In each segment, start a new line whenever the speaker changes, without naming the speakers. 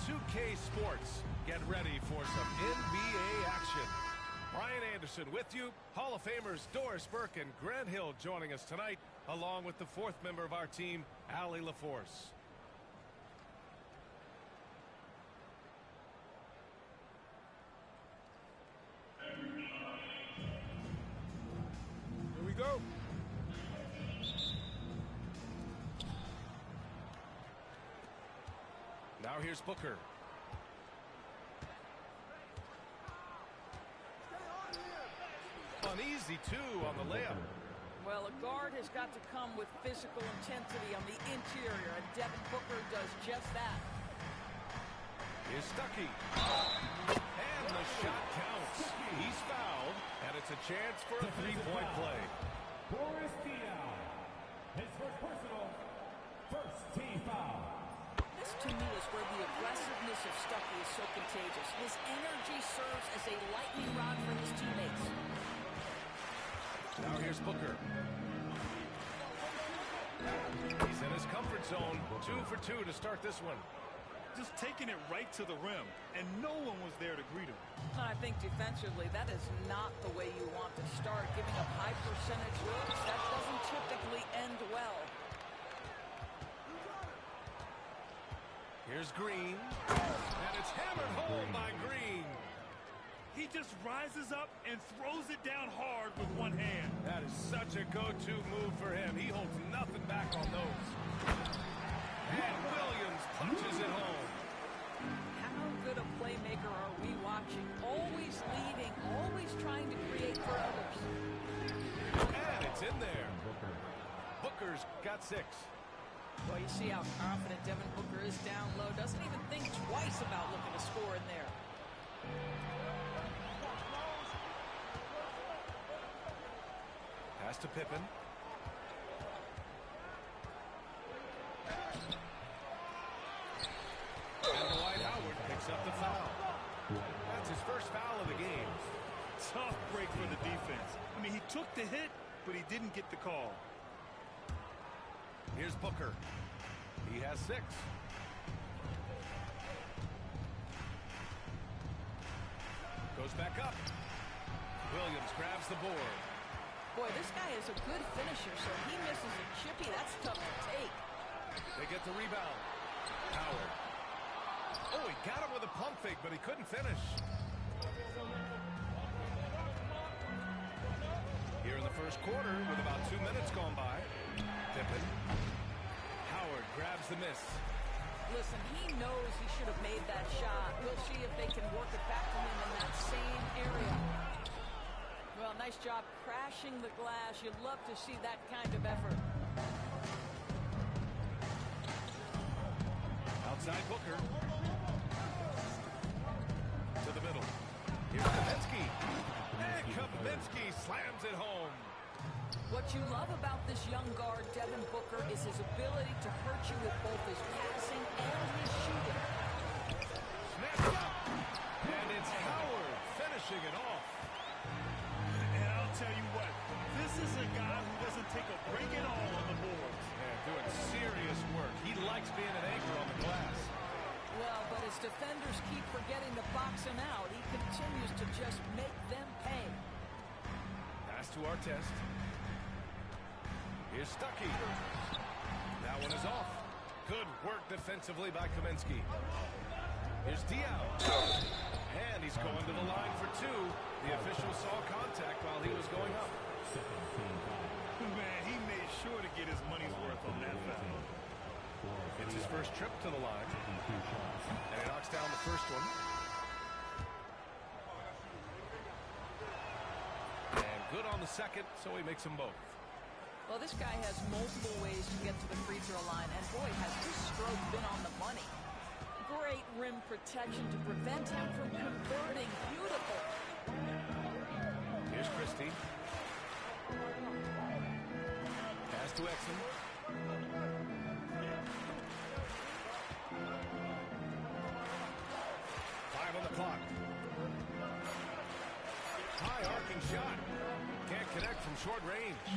2K Sports. Get ready for some NBA action. Brian Anderson with you. Hall of Famers Doris Burke and Grant Hill joining us tonight, along with the fourth member of our team, Allie LaForce. Here we go. Now here's Booker. Uneasy, too, on the layup.
Well, a guard has got to come with physical intensity on the interior, and Devin Booker does just that.
Here's Stuckey. And the shot counts. He's fouled, and it's a chance for a three-point play.
Boris Diaw. His first personal, first team foul.
This, to me, is where the aggressiveness of Stuckey is so contagious. His energy serves as a lightning rod for his teammates.
Now here's Booker. He's in his comfort zone. 2 for 2 to start this one.
Just taking it right to the rim, and no one was there to greet him.
I think defensively, that is not the way you want to start, giving up high percentage looks. That doesn't typically end well.
Here's Green. And it's hammered home by Green.
He just rises up and throws it down hard with one hand.
That is such a go-to move for him. He holds nothing back on those. And Williams punches it home.
How good a playmaker are we watching? Always leading, always trying to create for others.
And it's in there. Booker's got 6.
Well, you see how confident Devin Booker is down low. Doesn't even think twice about looking to score in there.
Pass to Pippen. And Dwight Howard picks up the foul. That's his first foul of the game.
Tough break for the defense. I mean, he took the hit, but he didn't get the call.
Here's Booker. He has 6. Goes back up. Williams grabs the board.
Boy, this guy is a good finisher, so he misses a chippy. That's tough to take.
They get the rebound. Howard. Oh, he got him with a pump fake, but he couldn't finish. Here in the first quarter, with about 2 minutes gone by, Pippen. Howard grabs the miss.
Listen, he knows he should have made that shot. We'll see if they can work it back to him in that same area. Well, nice job crashing the glass. You'd love to see that kind of effort.
Outside Booker. To the middle. Here's Kaminsky. And Kaminsky slams it home.
What you love about this young guard, Devin Booker, is his ability to hurt you with both his passing and his shooting.
Snatched up. And it's Howard finishing it off.
And I'll tell you what, this is a guy who doesn't take a break at all on the boards.
Man, doing serious work. He likes being an anchor on the glass.
Well, but his defenders keep forgetting to box him out. He continues to just make them pay.
Pass to Artest. Here's Stuckey. That one is off. Good work defensively by Kaminsky. Here's Diaw. And he's going to the line for 2. The official saw contact while he was going up.
Man, he made sure to get his money's worth on that foul.
It's his first trip to the line. And he knocks down the first one. And good on the second, so he makes them both.
Well, this guy has multiple ways to get to the free throw line, and boy, has his stroke been on the money. Great rim protection to prevent him from converting. Beautiful.
Here's Christie. Pass to Exum. Five on the clock. High arcing shot. Can't connect from short range.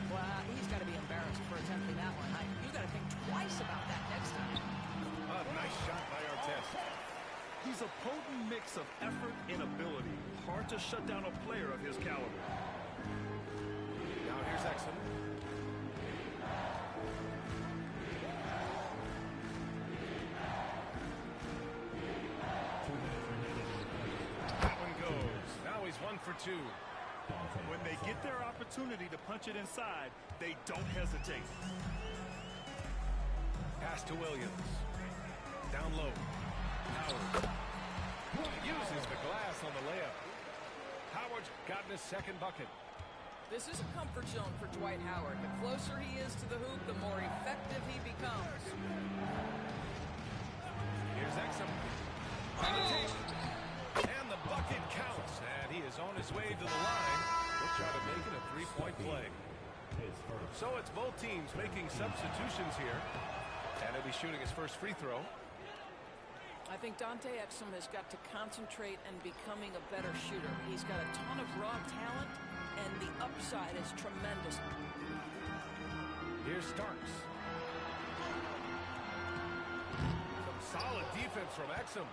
Wow, he's got to be embarrassed for attempting that one. You got to think twice about that next time.
A nice shot by Artest.
a potent mix of effort and ability. Hard to shut down a player of his caliber.
Now here's Exum. That one goes. Now he's 1 for 2.
When they get their opportunity to punch it inside, they don't hesitate.
Pass to Williams. Down low. Howard. Uses the glass on the layup. Howard's gotten his second bucket.
This is a comfort zone for Dwight Howard. The closer he is to the hoop, the more effective he becomes.
Here's Exum. On the tape. And the bucket counts. And he is on his way to the line. We'll try to make it a three-point play. So it's both teams making substitutions here. And he'll be shooting his first free throw.
I think Dante Exum has got to concentrate and becoming a better shooter. He's got a ton of raw talent, and the upside is tremendous.
Here's Starks. Some solid defense from Exum.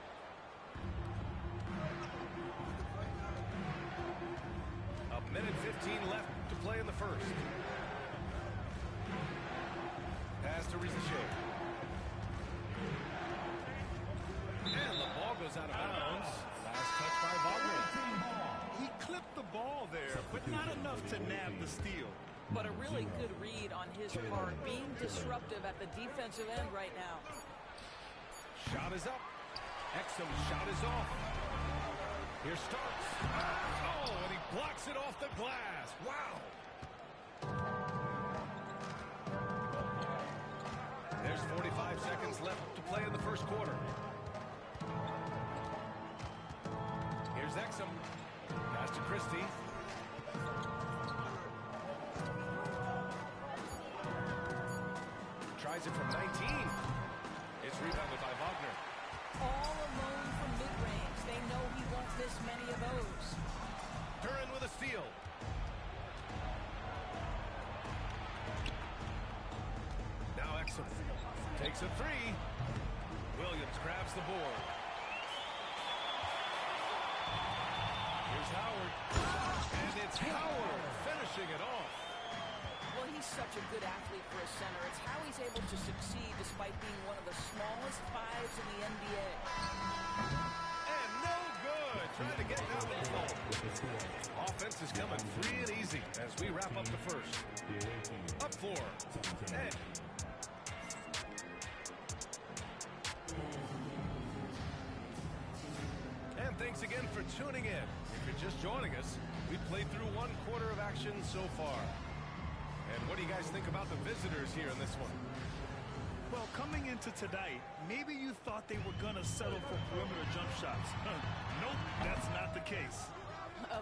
A minute 15 left to play in the first. Pass to Rizachet. And the ball goes out of bounds. Last touch by Wagner.
He clipped the ball there, but not enough to nab the steal.
But a really good read on his part, being disruptive at the defensive end right now.
Shot is up. Exum's shot is off. Here Starks. Oh, and he blocks it off the glass. Wow. There's 45 seconds left to play in the first quarter. Here's Exum. Pass to Christie. Tries it from 19. It's rebounded by Wagner.
All alone from mid-range. They know he won't miss many of those.
Duran with a steal. Now Exum takes a three. Williams grabs the board. Here's Howard. And it's Howard finishing it off.
Well, he's such a good athlete for a center. It's how he's able to succeed despite being one of the smallest fives in the NBA.
And no good. Trying to get down to the ball. Offense is coming free and easy as we wrap up the first. Up four. Ed. And thanks again for tuning in. If you're just joining us, we've played through one quarter of action so far. And what do you guys think about the visitors here in this one?
Well, coming into tonight, maybe you thought they were going to settle for perimeter jump shots. Nope, that's not the case.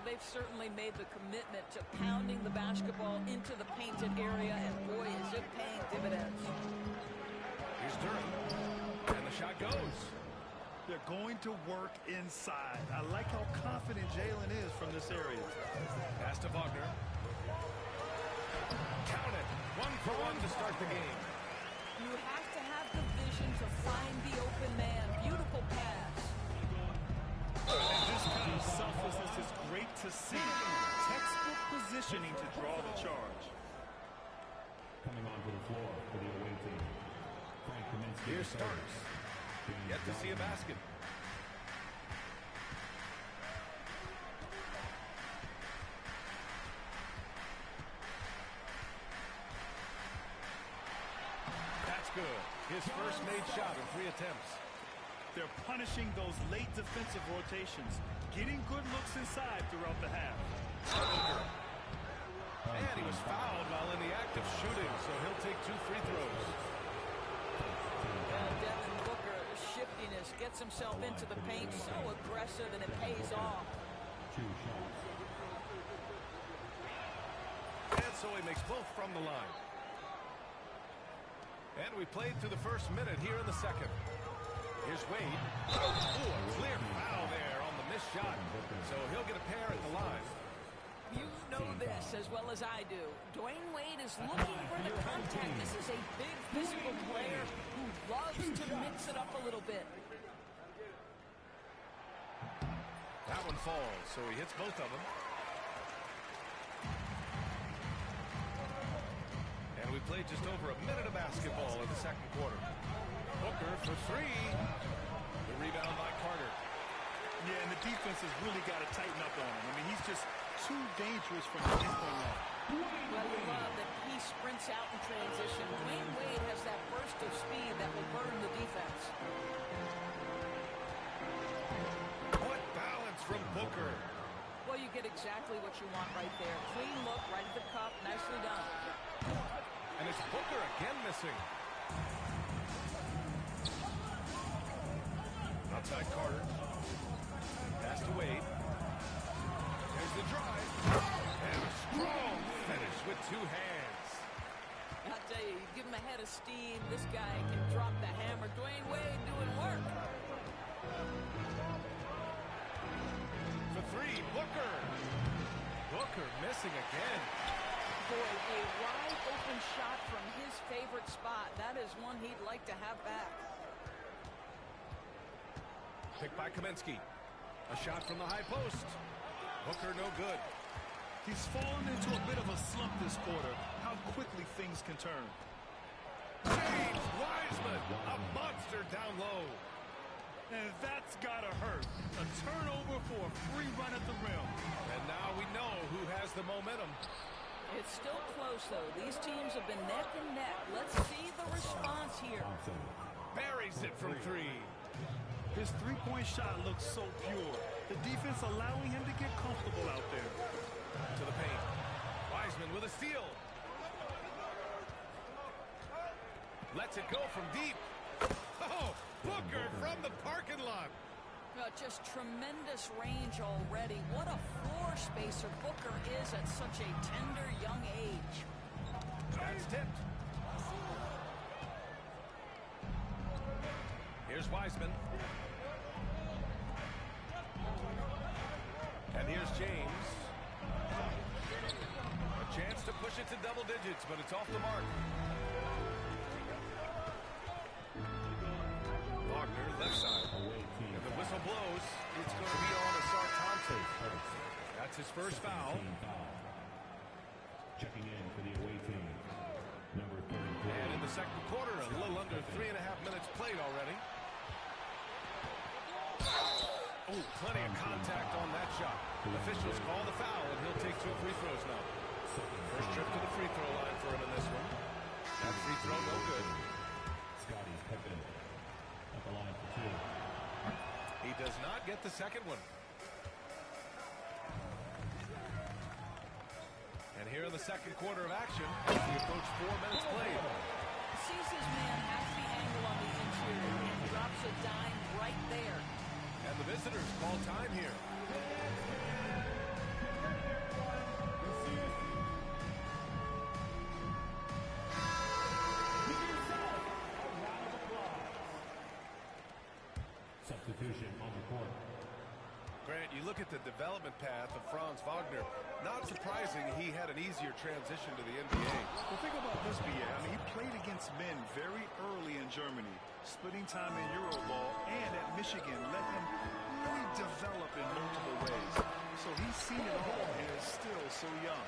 They've certainly made the commitment to pounding the basketball into the painted area, and boy, is it paying dividends.
Here's Duran. And the shot goes.
They're going to work inside. I like how confident Jalen is from this area.
Pass to Wagner. Count it. 1 for 1 to start the game.
You have to have the vision to find the open man. Beautiful pass.
And this kind of selflessness is great to see. Textbook positioning to draw the charge.
Coming onto the floor for the away team. Frank Kaminsky.
Here's Starks. Yet to see a basket. That's good. His first made shot in 3 attempts.
They're punishing those late defensive rotations, getting good looks inside throughout the half.
And he was fouled while in the act of shooting, so he'll take 2 free throws.
Devin Booker, shiftiness, gets himself into the paint, so aggressive, and it pays off.
And so he makes both from the line. And we played through the first minute here in the second. Here's Wade. Ooh, a clear foul there on the missed shot. So he'll get a pair at the line.
You know this as well as I do. Dwayne Wade is looking for the contact. This is a big physical player who loves to mix it up a little bit.
That one falls, so he hits both of them. And we played just over a minute of basketball in the second quarter. Booker for three. The rebound by Carter.
Yeah, and the defense has really got to tighten up on him. I mean, he's just too dangerous from the three-point line.
Well, you love that he sprints out in transition. Dwayne Wade has that burst of speed that will burn the defense.
What balance from Booker.
Well, you get exactly what you want right there. Clean look, right at the cup, nicely done.
And it's Booker again missing. Outside Carter. Pass to Wade. There's the drive. And a strong finish with two hands.
I'll tell you, you give him a head of steam, this guy can drop the hammer. Dwayne Wade doing work.
For three, Booker. Booker missing again.
Boy, a wide open shot from his favorite spot. That is one he'd like to have back.
Picked by Kaminsky. A shot from the high post. Booker no good.
He's fallen into a bit of a slump this quarter. How quickly things can turn.
James Wiseman, a monster down low.
And that's gotta hurt. A turnover for a free run at the rim.
And now we know who has the momentum.
It's still close, though. These teams have been neck and neck. Let's see the response here.
Buries it from three.
His three-point shot looks so pure. The defense allowing him to get comfortable out there.
To the paint. Wiseman with a steal. Lets it go from deep. Oh, Booker from the parking lot.
Just tremendous range already. What a floor spacer Booker is at such a tender young age.
That's tipped. Here's Wiseman. And here's James. A chance to push it to double digits, but it's off the mark. Wagner, left side. And the whistle blows. It's going to be on Asar Thompson. That's his first foul.
Checking in for the away team, number 33.
And in the second quarter, a little under 3.5 minutes played already. Oh, plenty of contact on that shot. Officials call the foul, and he'll take 2 free throws now. First trip to the free throw line for him in this one. That free throw no good.
Scotty Pippen at the line for 2.
He does not get the second one. And here in the second quarter of action, as we approach 4 minutes played.
Sees his man at the angle on the interior and drops a dime right there.
And the visitors call time here.
Substitution on the court.
Grant, you look at the development path of Franz Wagner. Not surprising he had an easier transition to the NBA.
Well, think about this, B.A. I mean, he played against men very early in Germany, splitting time in Euroball, and at Michigan let him really develop in multiple ways. So he's seen it all and is still so young.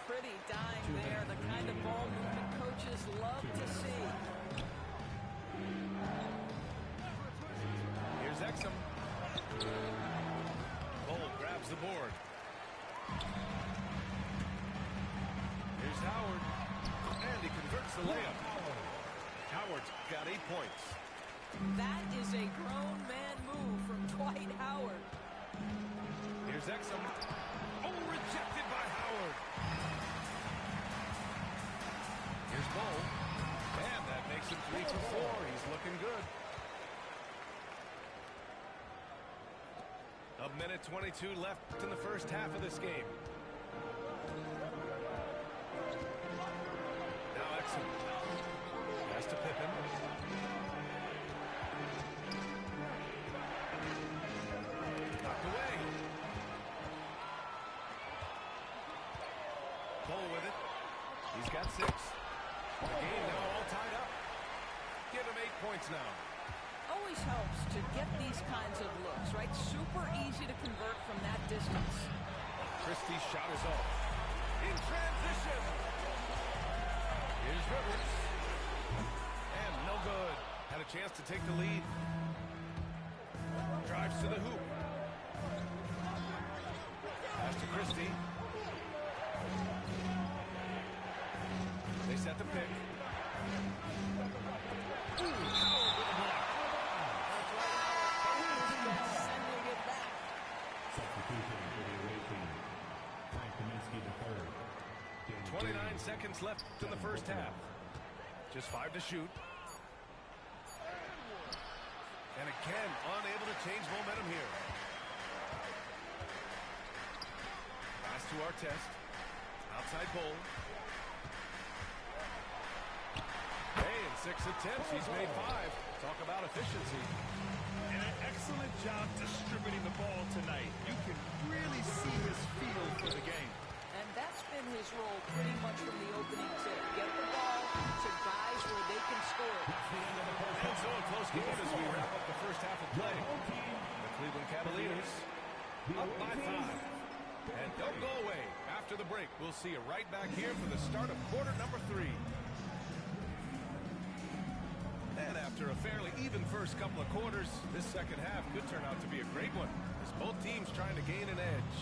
Pretty dime there, the kind of ball movement coaches love to see.
Here's Exum. Cole grabs the board. Here's Howard. And he converts the layup. Howard's got 8 points.
That is a grown man move from Dwight Howard.
Here's Exum. Oh, rejected by Howard. Here's Bull. And that makes him 3 for 4. He's looking good. A minute 22 left in the first half of this game. Now Exum. Pass to Pippen. Knocked away. Cole with it. He's got 6. The game now all tied up. Give him 8 points now.
always helps to get these kinds of looks, right? Super easy to convert from that distance.
Christie's shot is off. In transition. Here's Rivers. And no good. Had a chance to take the lead. Drives to the hoop. Pass to Christie. They set the pick. Ooh, Howard with a block.
That's right, Howard. Sending it back.
Substitution for the away team. Frank Kaminsky III.
29 seconds left in the first half. Just 5 to shoot. And again, unable to change momentum here. Pass to Artest. Outside Bowl. Hey, in 6 attempts, he's made 5. Talk about efficiency.
And an excellent job distributing the ball tonight. You can really see his feel for the game.
And that's been his role pretty much from the opening tip. Get the ball to guys where they can score.
And so a close game as we wrap up the first half of play. The Cleveland Cavaliers up by 5. And don't go away. After the break, we'll see you right back here for the start of quarter number 3. And after a fairly even first couple of quarters, this second half could turn out to be a great one, as both teams trying to gain an edge.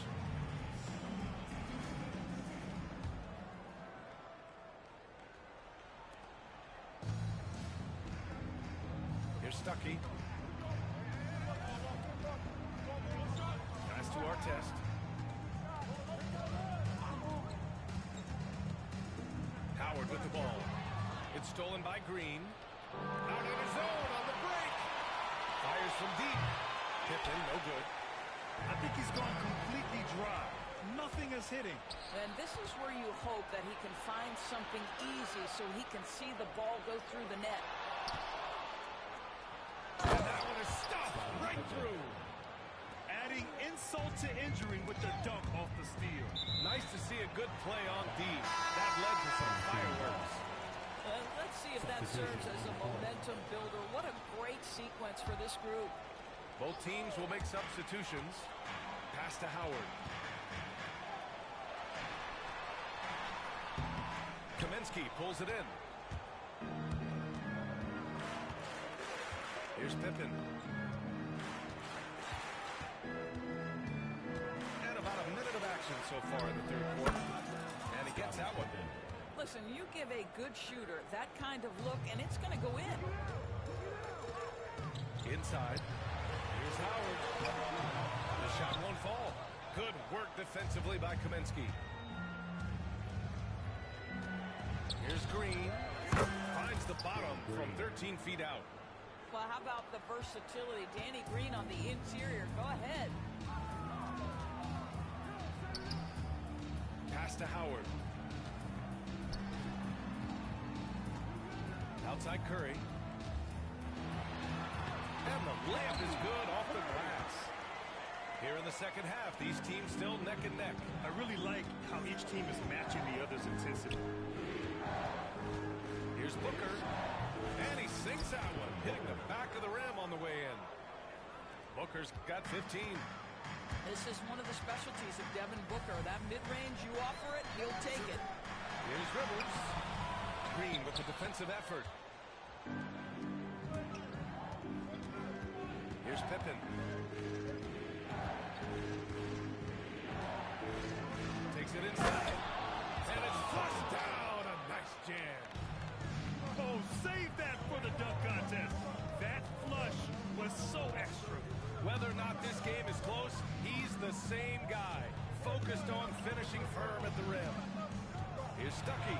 Here's Stuckey. Pass to Artest. Howard with the ball. It's stolen by Green. Out of his zone on the break. Fires from deep. Pippen, no good.
I think he's gone completely dry. Nothing is hitting.
And this is where you hope that he can find something easy so he can see the ball go through the net.
And that one is stopped right through.
Adding insult to injury with the dunk off the steal.
Nice to see a good play on D. That led to some fireworks.
Let's see if that serves as a momentum builder. What a great sequence for this group.
Both teams will make substitutions. Pass to Howard. Kaminsky pulls it in. Here's Pippen. And about a minute of action so far in the third quarter. And he gets that one.
Listen, you give a good shooter that kind of look, and it's going to go in.
Inside. Here's Howard. The shot won't fall. Good work defensively by Kaminsky. Here's Green. Finds the bottom from 13 feet out.
Well, how about the versatility? Danny Green on the interior. Go ahead.
Pass to Howard. Outside Curry. And the layup is good off the glass. Here in the second half, these teams still neck and neck.
I really like how each team is matching the other's intensity.
Here's Booker. And he sinks that one, hitting the back of the rim on the way in. Booker's got 15.
This is one of the specialties of Devin Booker. That mid-range, you offer it, he'll take it.
Here's Rivers. Green with the defensive effort. Here's Pippen. Takes it inside. And it's flushed down. A nice jam.
Oh, save that for the dunk contest. That flush was so extra.
Whether or not this game is close, he's the same guy. Focused on finishing firm at the rim. Here's Stuckey.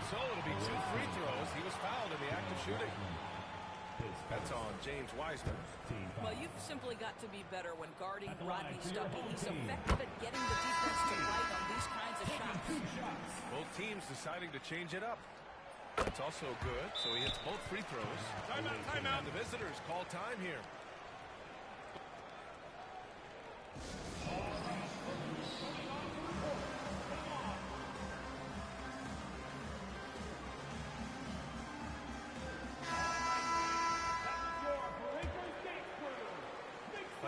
So it'll be 2 free throws. He was fouled in the act of shooting. That's on James Wiseman.
Well, you've simply got to be better when guarding Rodney Stuckey. He's effective at getting the defense to right on these kinds of shots.
Both teams deciding to change it up. That's also good, so he hits both free throws. Timeout, timeout. And the visitors call time here.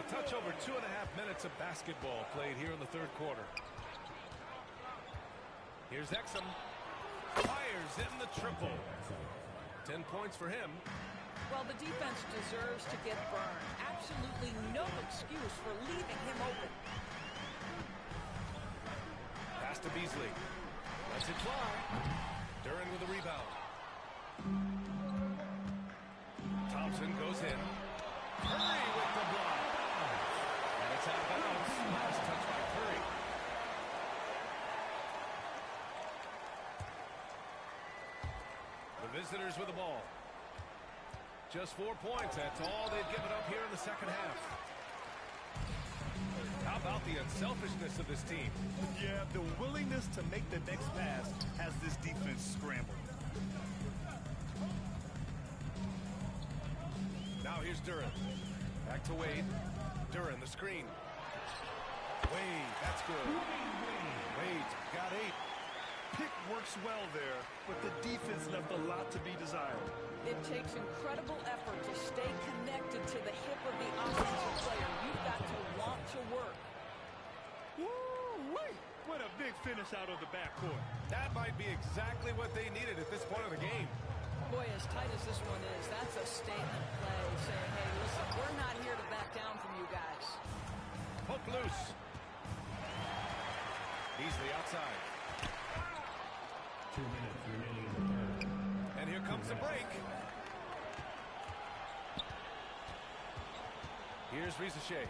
touch over 2.5 minutes of basketball played here in the third quarter. Here's Exum. Fires in the triple. 10 points for him.
Well, the defense deserves to get burned. Absolutely no excuse for leaving him open.
Pass to Beasley. Lets it fly. Duren with a rebound. Thompson goes in. Curry with the block. And it's out of bounds. Last touch by Curry. The visitors with the ball. Just 4 points. That's all they've given up here in the second half. How about the unselfishness of this team?
Yeah, the willingness to make the next pass has this defense scrambled.
Now here's Duren. Back to Wade. Duren, the screen. Wade, that's good. Wade's got 8.
Pick works well there, but the defense left a lot to be desired.
It takes incredible effort to stay connected to the hip of the offensive player. You've got to want to work.
Woo-wee! What a big finish out of the backcourt.
That might be exactly what they needed at this point of the game.
Boy, as tight as this one is, that's a statement play saying, hey, listen, we're not here to back down from you guys.
Hook loose. Beasley outside.
2 minutes remaining in the third.
And here comes the break. Here's Rizachet.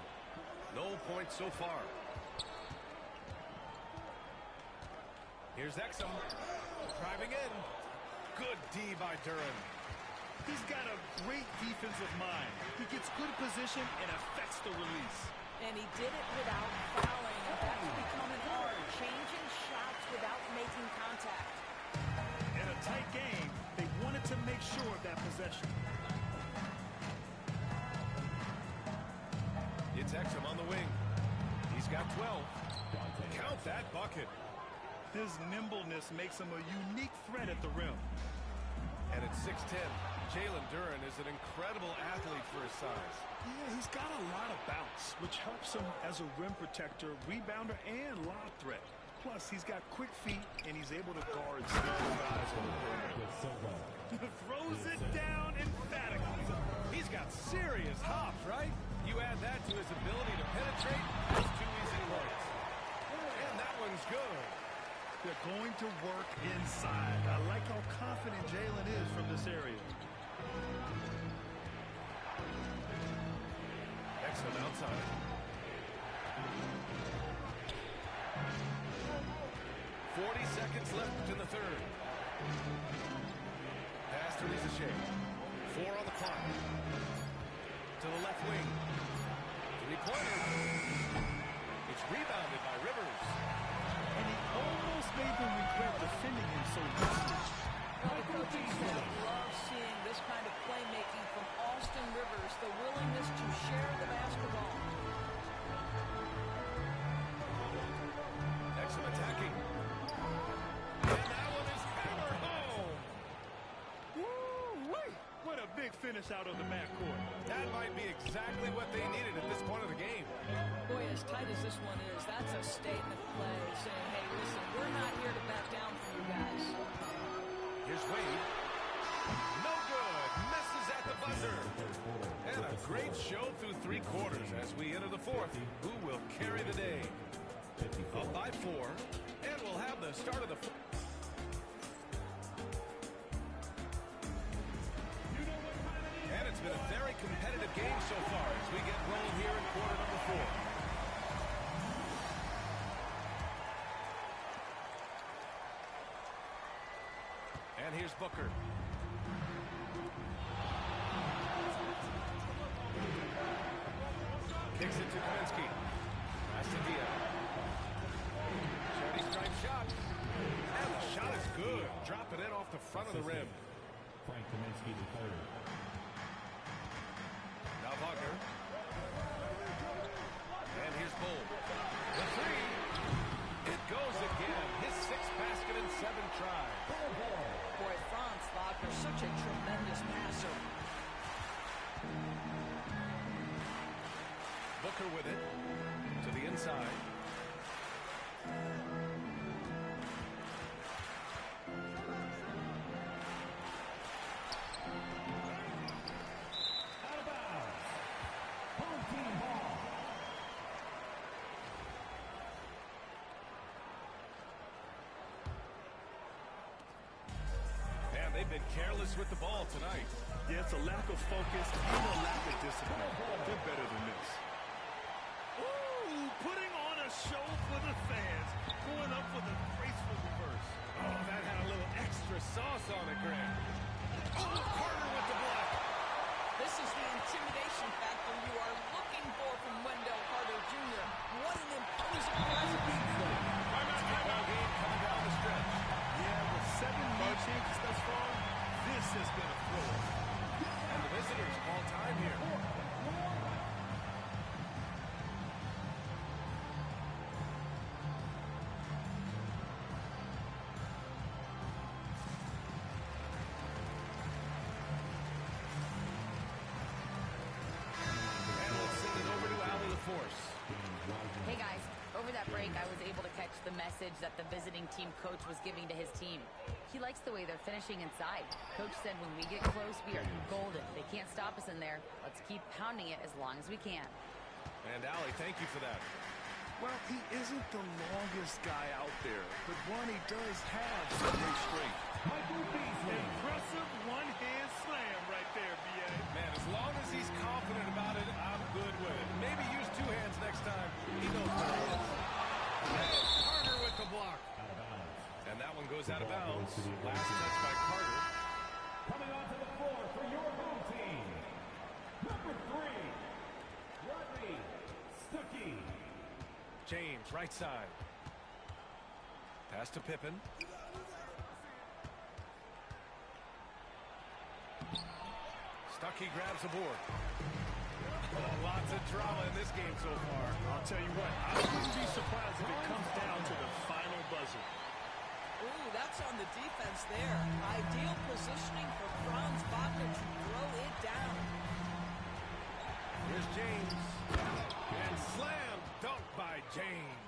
No points so far. Here's Exum. Driving in. Good D by Duren.
He's got a great defensive mind. He gets good position and affects the release.
And he did it without fouling, and that's becoming hard. Changing shots without making contact.
In a tight game, they wanted to make sure of that possession.
It's Exum on the wing. He's got 12. Count that bucket.
His nimbleness makes him a unique threat at the rim.
And at 6'10", Jalen Duren is an incredible athlete for his size.
Yeah, he's got a lot of bounce, which helps him as a rim protector, rebounder, and lob threat. Plus, he's got quick feet, and he's able to guard skilled guys on the perimeter. Throws it down emphatically.
He's got serious hops, right? You add that to his ability to penetrate, that's 2 easy points. And that one's good.
They're going to work inside. I like how confident Jalen is from this area.
Exum outside. Seconds left in the third. Pass to Rizachet. 4 on the clock. To the left wing. Three-pointer. It's rebounded by Rivers.
And he almost made them regret defending him so easily.
Well, the coaching staff loves seeing this kind of playmaking from Austin Rivers, the willingness to share the basketball.
Exum attacking. And that one is hammered home.
Woo-wee! What a big finish out of the backcourt.
That might be exactly what they needed at this point of the game.
Boy, as tight as this one is, that's a statement play saying, hey, listen, we're not here to back down from you guys.
Here's Wade. No good. Messes at the buzzer. And a great show through 3 quarters as we enter the 4th. Who will carry the day? Up by 4. And we'll have the start of the 4th. And it's been a very competitive game so far as we get rolling here in quarter number 4. And here's Booker. Kicks it to Kaminsky. Pass to Diaz. Shorty strike shot. And the shot is good. Drop it in off the front of the rim.
Frank Kaminsky the third.
Now Wagner. And here's Bull. The 3. It goes again. His 6th basket in 7 tries.
Boy, Franz Wagner, such a tremendous passer.
Booker with it to the inside.
Out of bounds. Home team ball.
Man, they've been careless with the ball tonight.
Yeah, it's a lack of focus and a lack of discipline. They're better than this. Ooh, putting on a show for the fans. Going up for the graceful reverse.
Oh, that had a little extra sauce on it, Grant. Oh, Carter with the block.
This is the intimidation factor you are looking for from Wendell Carter Jr. What an imposing presence.
Basketball game coming down the stretch.
Yeah, with 7 more changes thus far, this has been a thriller.
And the visitors call time here. And let's send it over to Allie LaForce.
Hey guys, over that break I was able to catch the message that the visiting team coach was giving to his team. He likes the way they're finishing inside. Coach said when we get close, we are golden. They can't stop us in there. Let's keep pounding it as long as we can.
And Allie, thank you for that.
Well, he isn't the longest guy out there, but one, he does have some great strength. Impressive one-hand slam right there, B.A.
Man, as long as he's confident about it, I'm good with it. Maybe use 2 hands next time. He knows what it is. And Carter with the block.
Out of bounds.
And that one goes out of bounds. Last touch by Carter.
Coming onto the floor for your home team. Number 3, Rodney Stuckey.
James, right side. Pass to Pippen. Stuckey grabs the board. Oh, lots of drama in this game so far.
I'll tell you what, I wouldn't be surprised if it comes down to the final buzzer.
Ooh, that's on the defense there. Ideal positioning for Franz Wagner to throw it down.
Here's James. And slammed. Dunk by James.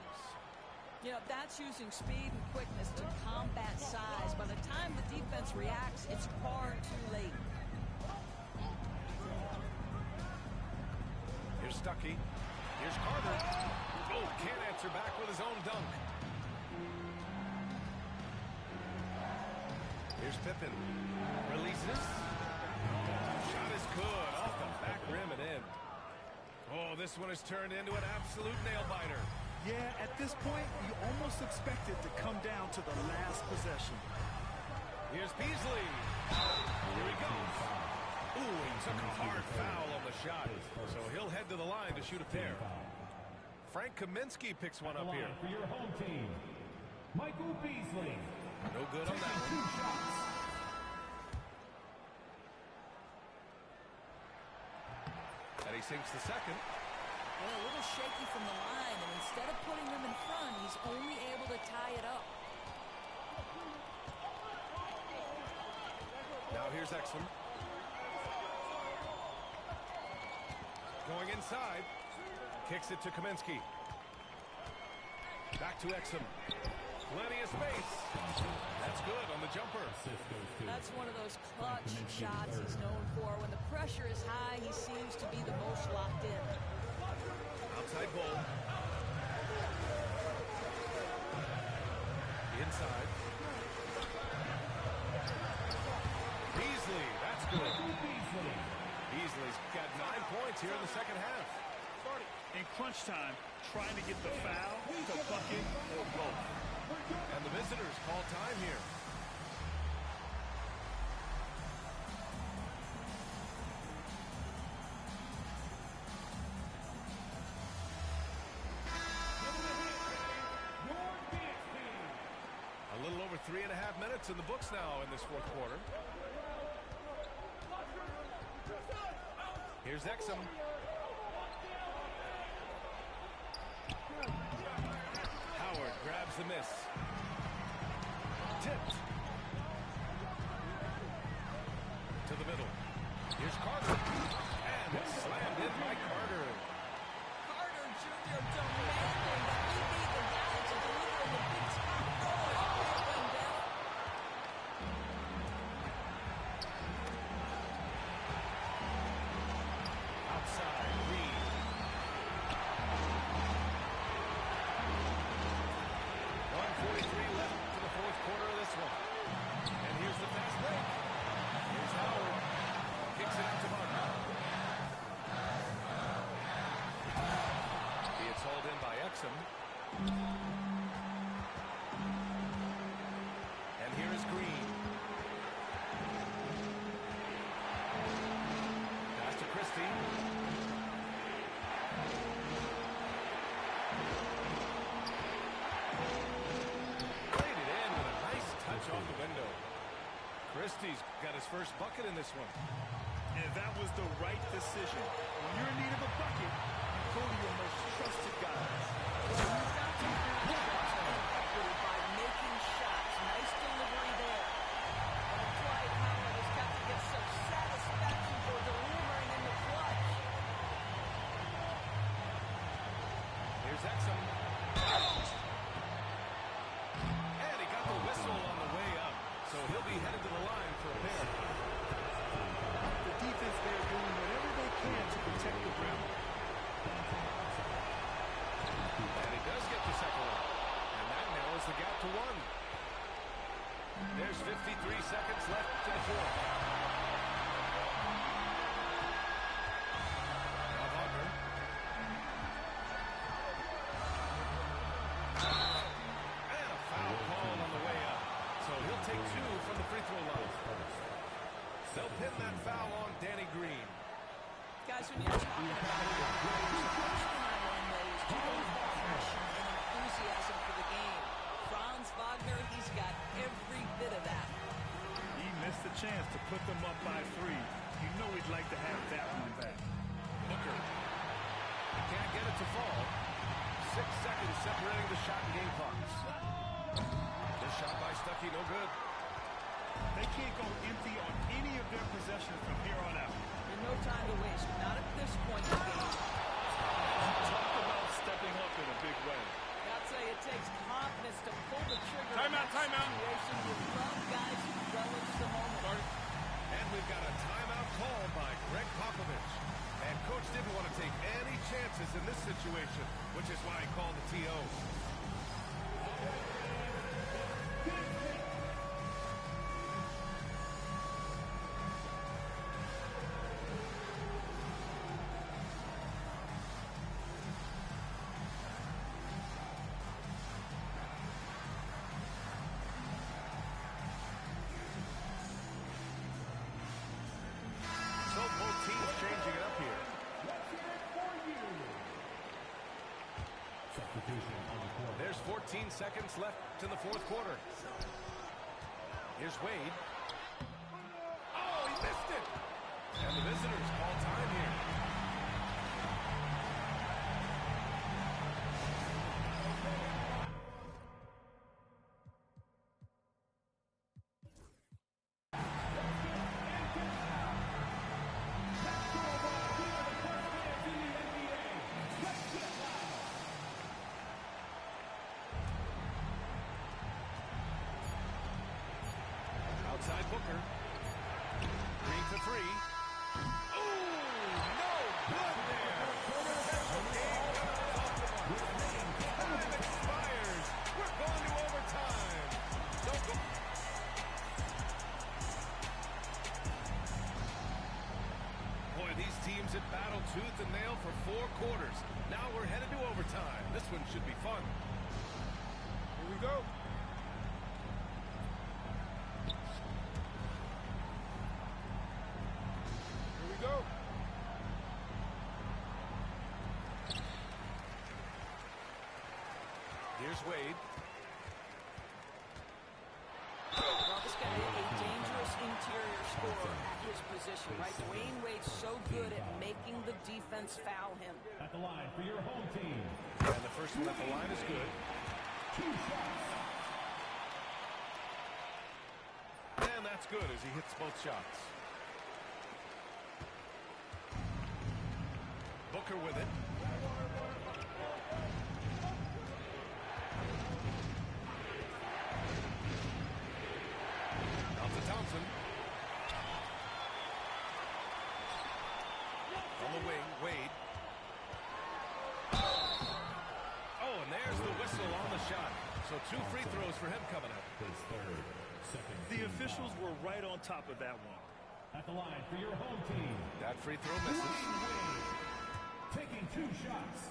You know, that's using speed and quickness to combat size. By the time the defense reacts, it's far too late.
Here's Stuckey. Here's Carter. Oh, can't answer back with his own dunk. Here's Pippen. Releases. Shot is good. Off the back rim and in. Oh, this one has turned into an absolute nail-biter.
Yeah, at this point, you almost expect it to come down to the last possession.
Here's Beasley. Here he goes. Ooh, he took a hard foul on the shot. So he'll head to the line to shoot a pair. Frank Kaminsky picks one up here.
For your home team, Michael Beasley.
No good on that
Taking 2
one.
shots.
And he sinks the second.
Well, a little shaky from the line, and instead of putting them in front, he's only able to tie it up.
Now here's Exum. Going inside. Kicks it to Kaminsky. Back to Exum. Plenty of space. That's good on the jumper.
That's one of those clutch shots he's known for. When the pressure is high, he seems to be the most locked in.
Outside goal. Inside. Beasley, that's good. Beasley's got 9 points here in the second half.
In crunch time, trying to get the foul, the bucket, or both.
And the visitors call time here. A little over 3.5 minutes in the books now in this fourth quarter. Here's Exum. Howard grabs the miss. Tipped. To the middle. Here's Carter. And it's slammed in by Carter.
you're demanding that he be the guy to deliver the big spot throw and all the way down.
Outside, Reed. 1:43 left to the fourth quarter of this one. And here's the fast break. Here's Howard. Kicks it out to Martin. It's hauled in by Exum. And here is Green. Pass to Christie. Played it in with a nice touch off the window. Christie's got his first bucket in this one.
And that was the right decision. When you're in need of a bucket, you go to your most trusted guys.
Well, you've got to trust him equity by making shots. Nice delivery there. And Dwight Howard has got to get some satisfaction for delivering in the clutch.
Here's Exum. And he got the whistle on the way up. So he'll be headed to the line for a pair.
The defense there doing whatever they can to protect the rim.
And he does get the second one. And that narrows the gap to one. There's 53 seconds left to the fourth. Now Wagner. And a foul call on the way up. So he'll take two from the free throw line. They'll pin that foul on Danny Green.
Guys, when you're talking about it, the first thing I want to know is people's passion and enthusiasm for the game. Franz Wagner, he's got every bit of that.
He missed the chance to put them up by 3. You know he'd like to have that one back.
Booker. He can't get it to fall. 6 seconds separating the shot and game clocks. This shot by Stuckey, no good.
They can't go empty on any of their possessions from here on out.
And no time to waste. Not at this point in the game.
Talk about stepping up in a big way.
I'll tell you, it takes confidence to pull the trigger.
Timeout,
in that
timeout.
situation. You love guys who relish the moment.
And we've got a timeout call by Greg Popovich. And Coach didn't want to take any chances in this situation, which is why he called the TO. So both teams changing it up here. There's 14 seconds left in the fourth quarter. Here's Wade. Oh, he missed it. And the visitors call time here. Outside Booker. Green for three. Oh, no good there. Potential game off the mark. Time expires. We're going to overtime. Don't go. Boy, these teams have battled tooth and nail for 4 quarters. Now we're headed to overtime. This one should be fun. Here we go. Go. Here's Wade.
Well, this guy is a dangerous interior scorer at his position, right? Dwayne Wade's so good at making the defense foul him.
At the line for your home team.
And the first one at the line is good.
2 shots.
And that's good as he hits both shots. Booker with it. 2 free throws for him coming up.
His third, second
The
team
officials
foul.
were right on top of that one.
At the line for your home team,
That free throw misses.
taking 2 shots.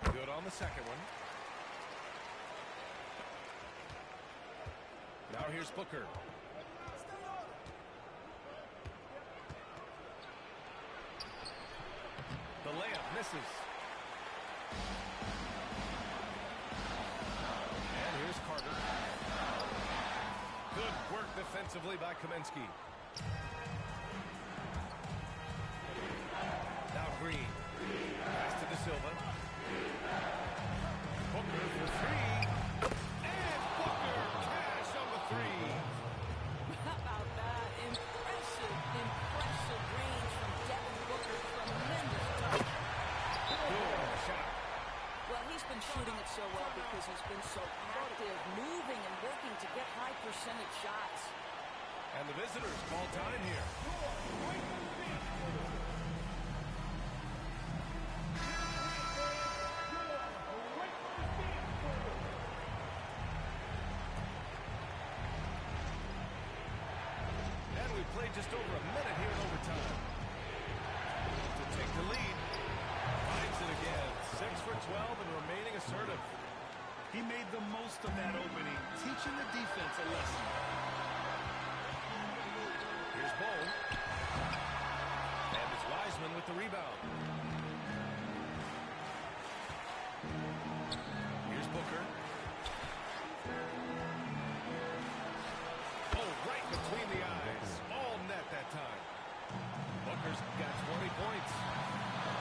Good on the second one. Now here's Booker. The layup misses. And here's Carter. Good work defensively by Kaminsky. Now Green. Pass to De Silva. Booker for 3. And Booker cash on the 3.
How about that? Impressive range from Devin Booker. Tremendous touch.
Good on the shot.
Well, he's been shooting it so well because he's been so active, moving and working to get high percentage shots.
And the visitors call time here. And we played just over a minute here in overtime. To take the lead. Finds it again. 6 for 12 and remaining assertive.
He made the most of that opening, teaching the defense a lesson.
Here's Bol. And it's Wiseman with the rebound. Here's Booker. Oh, right between the eyes. All net that time. Booker's got 20 points.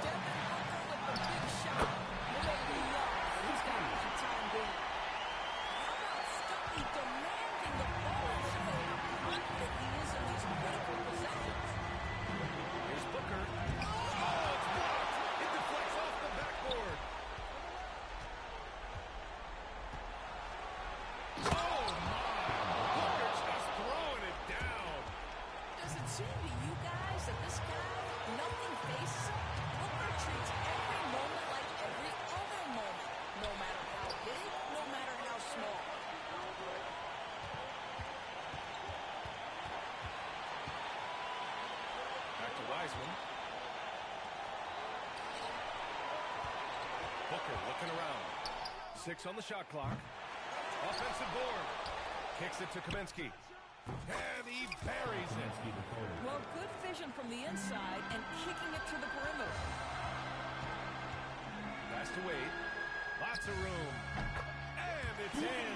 Devin Booker with the big shot. He's got a good time going. How about Stuckey demanding the ball and showing how confident he is in these critical possessions?
Here's Booker. Oh, it's blocked. It deflects off the backboard. Oh, my. Booker just throwing it down.
Does it seem to you guys that this guy, nothing faces him? Booker treats every moment like every other moment, no matter how big, no matter how small.
Back to Wiseman. Booker looking around. 6 on the shot clock. Offensive board. Kicks it to Kaminsky. And he buries it.
Well, good vision from the inside and kicking it to the perimeter.
Pass to Wade. Lots of room. And it's in.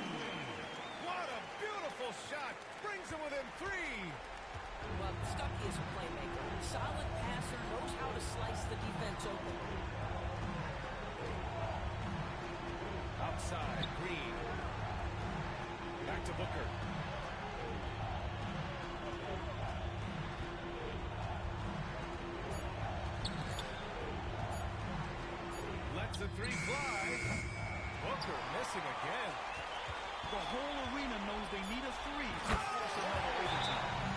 What a beautiful shot. Brings him within 3.
Well, Stuckey is a playmaker. Solid passer, knows how to slice the defense open.
Outside, Green. Back to Booker. Lets the 3 fly. Booker missing again.
The whole arena knows they need a 3 to force another overtime.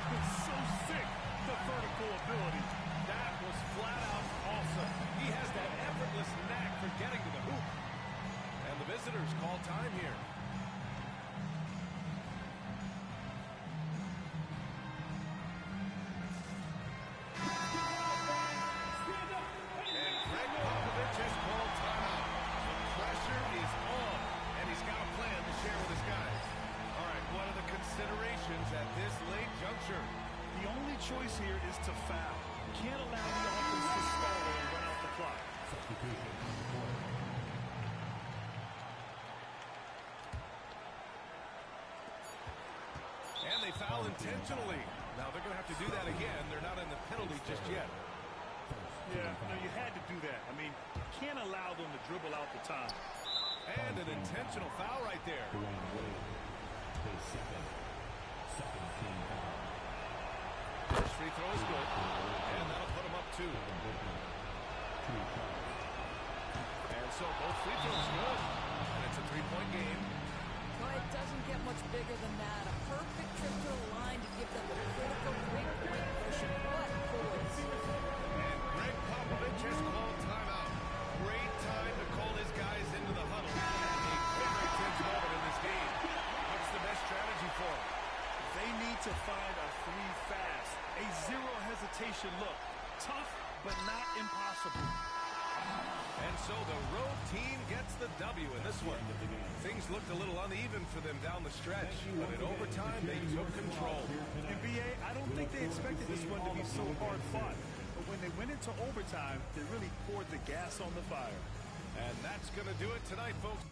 It's so sick, the vertical ability.
That was flat out awesome. He has that effortless knack for getting to the hoop. And the visitors call time here. And Greg Popovich has called timeout. The pressure is on, and he's got a plan to share with his guys. All right, what are the considerations at this late juncture?
The only choice here is to foul. Can't allow the offense to stall and run out the clock.
Substitution on the court.
And they foul intentionally. Now they're going to have to do that again. They're not in the penalty just yet.
Yeah, no, you had to do that. I mean, you can't allow them to dribble out the time.
And an intentional foul right there.
Dwayne Wade, his second team foul.
First free throw is good. And that'll put him up 2.
Devin Booker, 2 shots.
And so both free throws good. And it's a 3-point game.
Well, it doesn't get much bigger than that. A perfect trip to the line to give them the critical three-point push. What poise.
And Greg Popovich has called timeout. Great time to call his guys into the huddle.
to find a three fast. A zero hesitation look. Tough, but not impossible.
And so the road team gets the W in this one. Things looked a little uneven for them down the stretch, but in overtime they took control.
And BA, I don't think they expected this one to be so hard fought. But when they went into overtime, they really poured the gas on the fire.
And that's going to do it tonight, folks.